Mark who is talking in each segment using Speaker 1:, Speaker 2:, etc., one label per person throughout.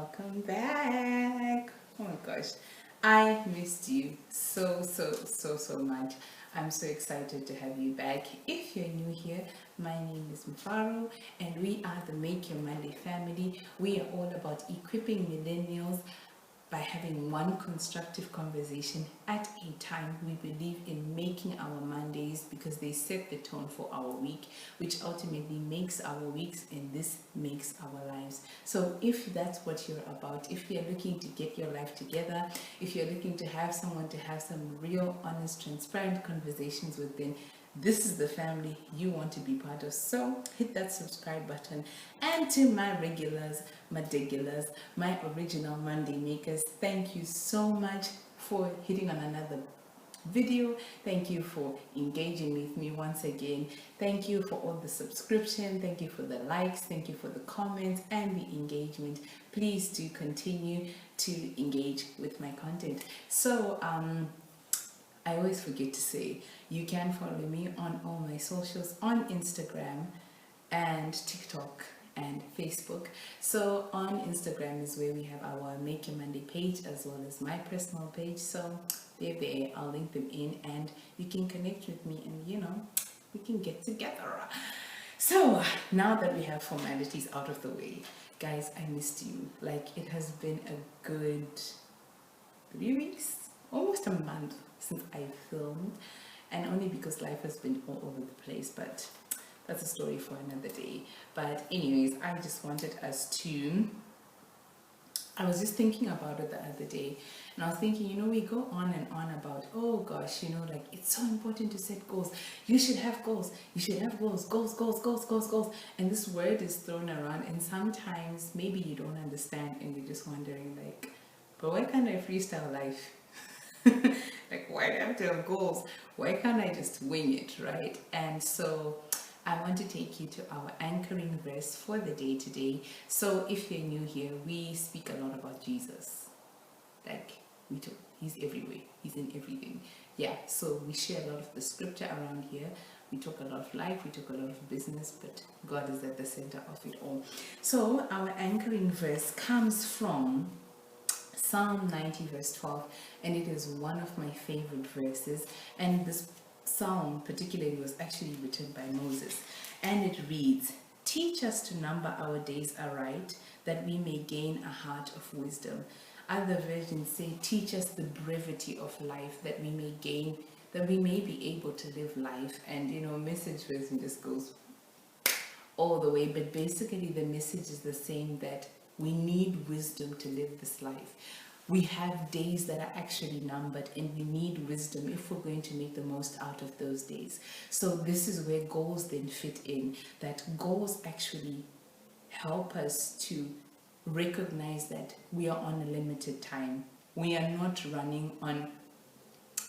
Speaker 1: welcome back. Oh my gosh, I missed you so much. I'm so excited to have you back. If you're new here, my name is Mufaro, and we are the Make Your Monday family. We are all about equipping millennials by having one constructive conversation at a time. We believe in making our Mondays because they set the tone for our week, which ultimately makes our weeks, and this makes our lives. So if that's what you're about, if you're looking to get your life together, if you're looking to have someone to have some real, honest, transparent conversations with, then this is the family you want to be part of. So hit that subscribe button. And to my regulars, my regulars, my original Monday makers, thank you so much for hitting on another video. Thank you for engaging with me once again. Thank you for all the subscription. Thank you for the likes. Thank you for the comments and the engagement. Please do continue to engage with my content. So I always forget to say, you can follow me on all my socials on Instagram and TikTok and Facebook. So on Instagram is where we have our Make Your Monday page as well as my personal page. So they're there. I'll link them in and you can connect with me and we can get together. So now that we have formalities out of the way, guys, I missed you. Like, it has been a good 3 weeks, almost a month since I filmed, and only because life has been all over the place, but that's a story for another day. But anyways, I just wanted us to, I was just thinking about it the other day, and I was thinking, we go on and on about, oh gosh, like, it's so important to set goals. You should have goals. You should have goals, goals. And this word is thrown around, and sometimes maybe you don't understand and you're just wondering, like, but why can't I freestyle life? Like, why do I have to have goals? Why can't I just wing it, right? And so I want to take you to our anchoring verse for the day today. So if you're new here, we speak a lot about Jesus. Like, he's everywhere. He's in everything. Yeah, so we share a lot of the scripture around here. We talk a lot of life, we talk a lot of business, but God is at the center of it all. So our anchoring verse comes from Psalm 90 verse 12, and it is one of my favorite verses, and this psalm particularly was actually written by Moses, and it reads, "Teach us to number our days aright, that we may gain a heart of wisdom." Other versions say, "Teach us the brevity of life, that we may be able to live life." And Message version just goes all the way, but basically the message is the same, that we need wisdom to live this life. We have days that are actually numbered, and we need wisdom if we're going to make the most out of those days. So this is where goals then fit in, that goals actually help us to recognize that we are on a limited time. We are not running on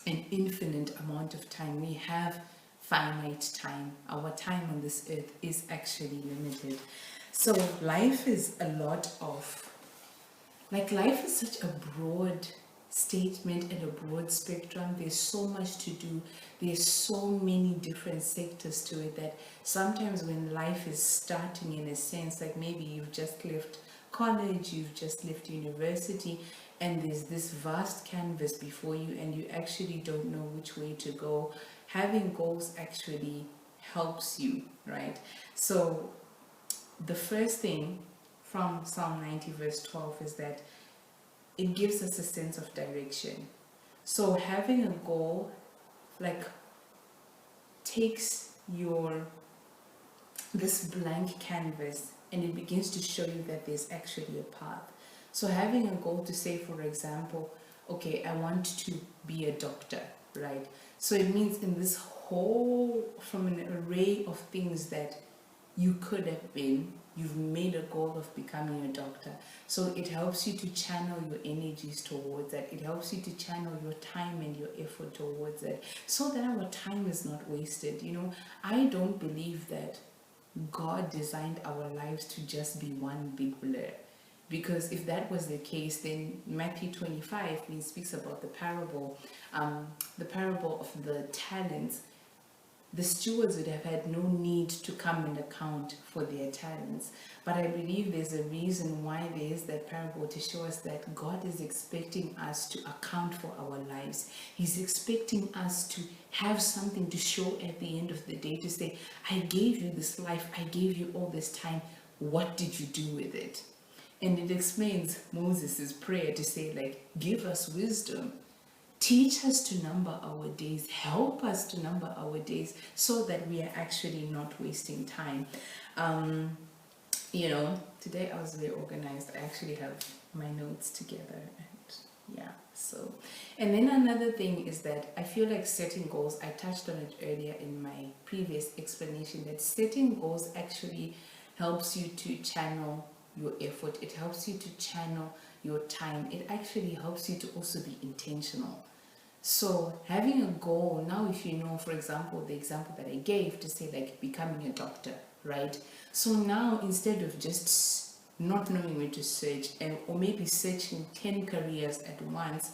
Speaker 1: an infinite amount of time. We have finite time. Our time on this earth is actually limited. So life is a lot of, life is such a broad statement and a broad spectrum. There's so much to do. There's so many different sectors to it that sometimes when life is starting, in a sense, like maybe you've just left college, you've just left university, and there's this vast canvas before you and you actually don't know which way to go. Having goals actually helps you, right? So the first thing from Psalm 90 verse 12 is that it gives us a sense of direction. So having a goal takes this blank canvas and it begins to show you that there's actually a path. So having a goal to say, for example, okay, I want to be a doctor, right? So it means in this whole, from an array of things that you could have been, you've made a goal of becoming a doctor. So it helps you to channel your energies towards that. It helps you to channel your time and your effort towards that, so that our time is not wasted. I don't believe that God designed our lives to just be one big blur. Because if that was the case, then Matthew 25, when he speaks about the parable of the talents, the stewards would have had no need to come and account for their talents. But I believe there's a reason why there is that parable, to show us that God is expecting us to account for our lives. He's expecting us to have something to show at the end of the day, to say, I gave you this life, I gave you all this time, what did you do with it? And it explains Moses' prayer to say, like, give us wisdom. Teach us to number our days. Help us to number our days so that we are actually not wasting time. Today I was very organized. I actually have my notes together. And yeah, so. And then another thing is that I feel like setting goals, I touched on it earlier in my previous explanation, that setting goals actually helps you to channel your effort. It helps you to channel your time. It actually helps you to also be intentional. So having a goal, now if you know, for example, the example that I gave to say like becoming a doctor, right? So now instead of just not knowing where to search, or maybe searching 10 careers at once,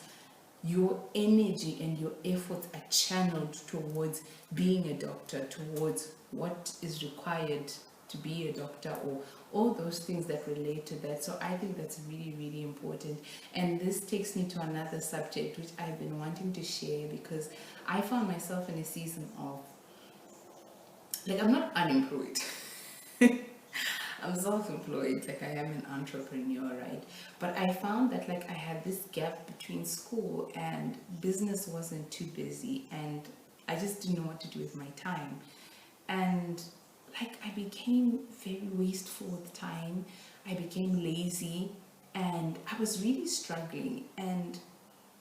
Speaker 1: your energy and your efforts are channeled towards being a doctor, towards what is required to be a doctor, or all those things that relate to that. So I think that's really, really important. And this takes me to another subject which I've been wanting to share, because I found myself in a season of, like, I'm not unemployed. I'm self-employed, like I am an entrepreneur, right? But I found that like I had this gap between school and business wasn't too busy, and I just didn't know what to do with my time. And like I became very wasteful with time. I became lazy, and I was really struggling. And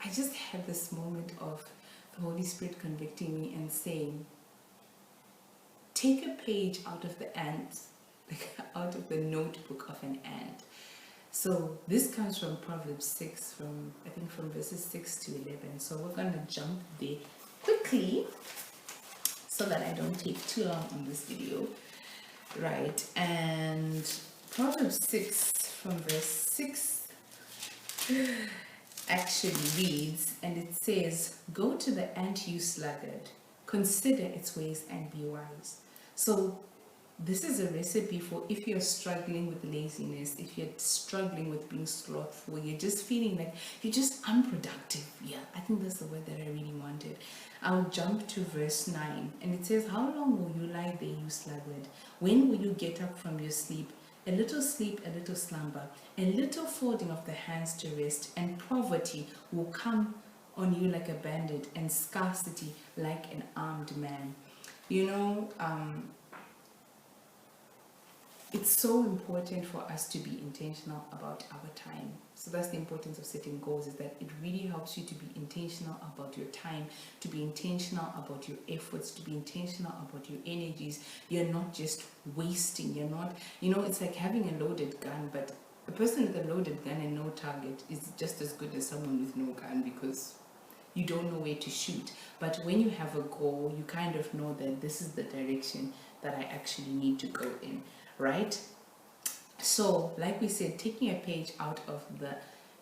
Speaker 1: I just had this moment of the Holy Spirit convicting me and saying, take a page out of the ant, like out of the notebook of an ant. So this comes from Proverbs 6, from verses 6 to 11. So we're going to jump there quickly so that I don't take too long on this video. Right, and Proverbs 6 from verse 6 actually reads, and it says, go to the ant, you sluggard, consider its ways and be wise. So this is a recipe for if you're struggling with laziness, if you're struggling with being slothful, you're just feeling like you're just unproductive. Yeah, I think that's the word that I really wanted. I'll jump to verse 9, and it says, how long will you lie there, you sluggard? When will you get up from your sleep? A little sleep, a little slumber, a little folding of the hands to rest, and poverty will come on you like a bandit, and scarcity like an armed man. It's so important for us to be intentional about our time. So that's the importance of setting goals, is that it really helps you to be intentional about your time, to be intentional about your efforts, to be intentional about your energies. You're not just wasting. You're not, it's like having a loaded gun, but a person with a loaded gun and no target is just as good as someone with no gun, because you don't know where to shoot. But when you have a goal, you kind of know that this is the direction that I actually need to go in. Right? So, like we said, taking a page out of the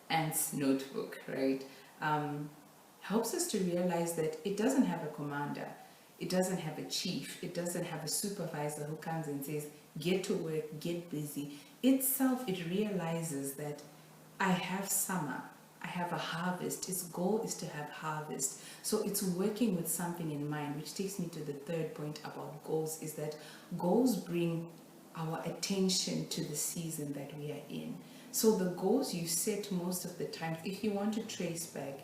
Speaker 1: ant's notebook, right, helps us to realize that it doesn't have a commander, it doesn't have a chief, it doesn't have a supervisor who comes and says, get to work, get busy. It realizes that I have summer, I have a harvest. Its goal is to have harvest. So it's working with something in mind, which takes me to the third point about goals, is that goals bring our attention to the season that we are in. So the goals you set most of the time, if you want to trace back,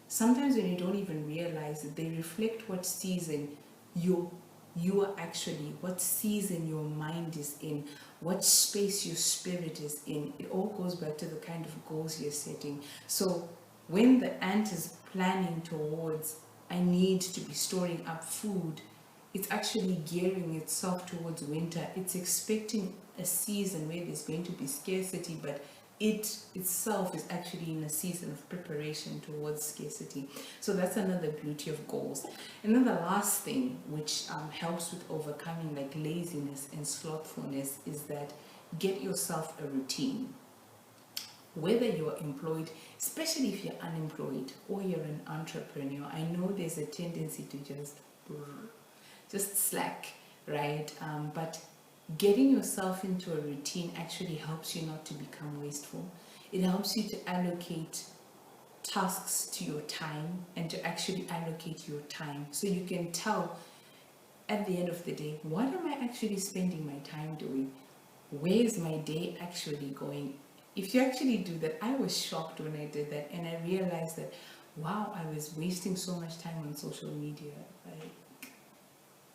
Speaker 1: sometimes when you don't even realize it, they reflect what season you are actually, what season your mind is in, what space your spirit is in. It all goes back to the kind of goals you're setting. So when the ant is planning towards, I need to be storing up food, it's actually gearing itself towards winter. It's expecting a season where there's going to be scarcity, but it itself is actually in a season of preparation towards scarcity. So that's another beauty of goals. And then the last thing which helps with overcoming like laziness and slothfulness is that get yourself a routine. Whether you're employed, especially if you're unemployed or you're an entrepreneur, I know there's a tendency to just slack, right? But getting yourself into a routine actually helps you not to become wasteful. It helps you to allocate tasks to your time and to actually allocate your time so you can tell at the end of the day, what am I actually spending my time doing? Where is my day actually going? If you actually do that, I was shocked when I did that, and I realized that, wow, I was wasting so much time on social media. Like,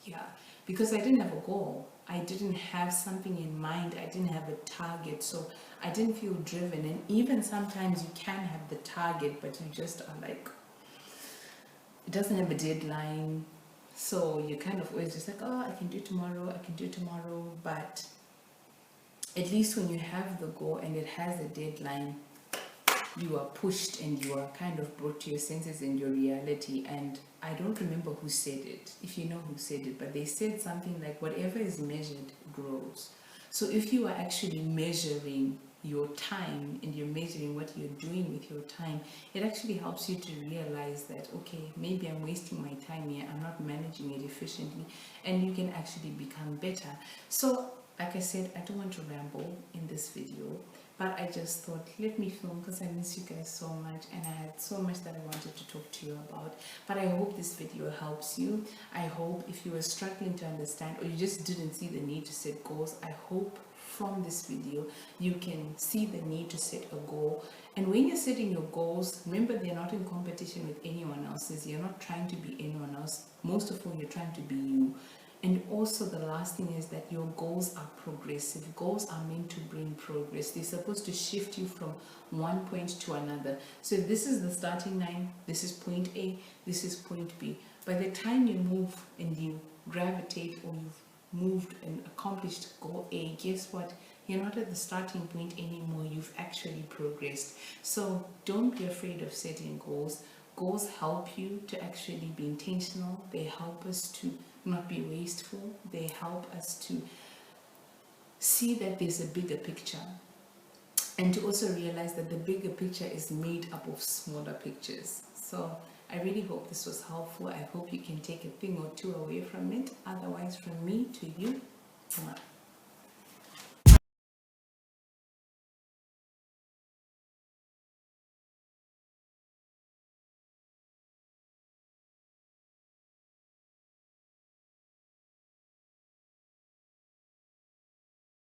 Speaker 1: yeah, because I didn't have a goal. I didn't have something in mind. I didn't have a target. So I didn't feel driven. And even sometimes you can have the target, but you just are like, it doesn't have a deadline. So you kind of always just like, oh, I can do tomorrow, I can do tomorrow. But at least when you have the goal and it has a deadline, you are pushed and you are kind of brought to your senses and your reality. And I don't remember who said it, if you know who said it, but they said something like, whatever is measured grows. So if you are actually measuring your time and you're measuring what you're doing with your time, it actually helps you to realize that, okay, maybe I'm wasting my time here, I'm not managing it efficiently, and you can actually become better. So like I said, I don't want to ramble in this video, but I just thought, let me film because I miss you guys so much and I had so much that I wanted to talk to you about. But I hope this video helps you. I hope if you were struggling to understand or you just didn't see the need to set goals, I hope from this video you can see the need to set a goal. And when you're setting your goals, remember they're not in competition with anyone else's. You're not trying to be anyone else. Most of all, you're trying to be you. And also the last thing is that your goals are progressive. Goals are meant to bring progress. They're supposed to shift you from one point to another. So if this is the starting line, this is point A, this is point B. By the time you move and you gravitate or you've moved and accomplished goal A, guess what? You're not at the starting point anymore. You've actually progressed. So don't be afraid of setting goals. Goals help you to actually be intentional. They help us to not be wasteful. They help us to see that there's a bigger picture, and to also realize that the bigger picture is made up of smaller pictures. So I really hope this was helpful. I hope you can take a thing or two away from it. Otherwise, from me to you,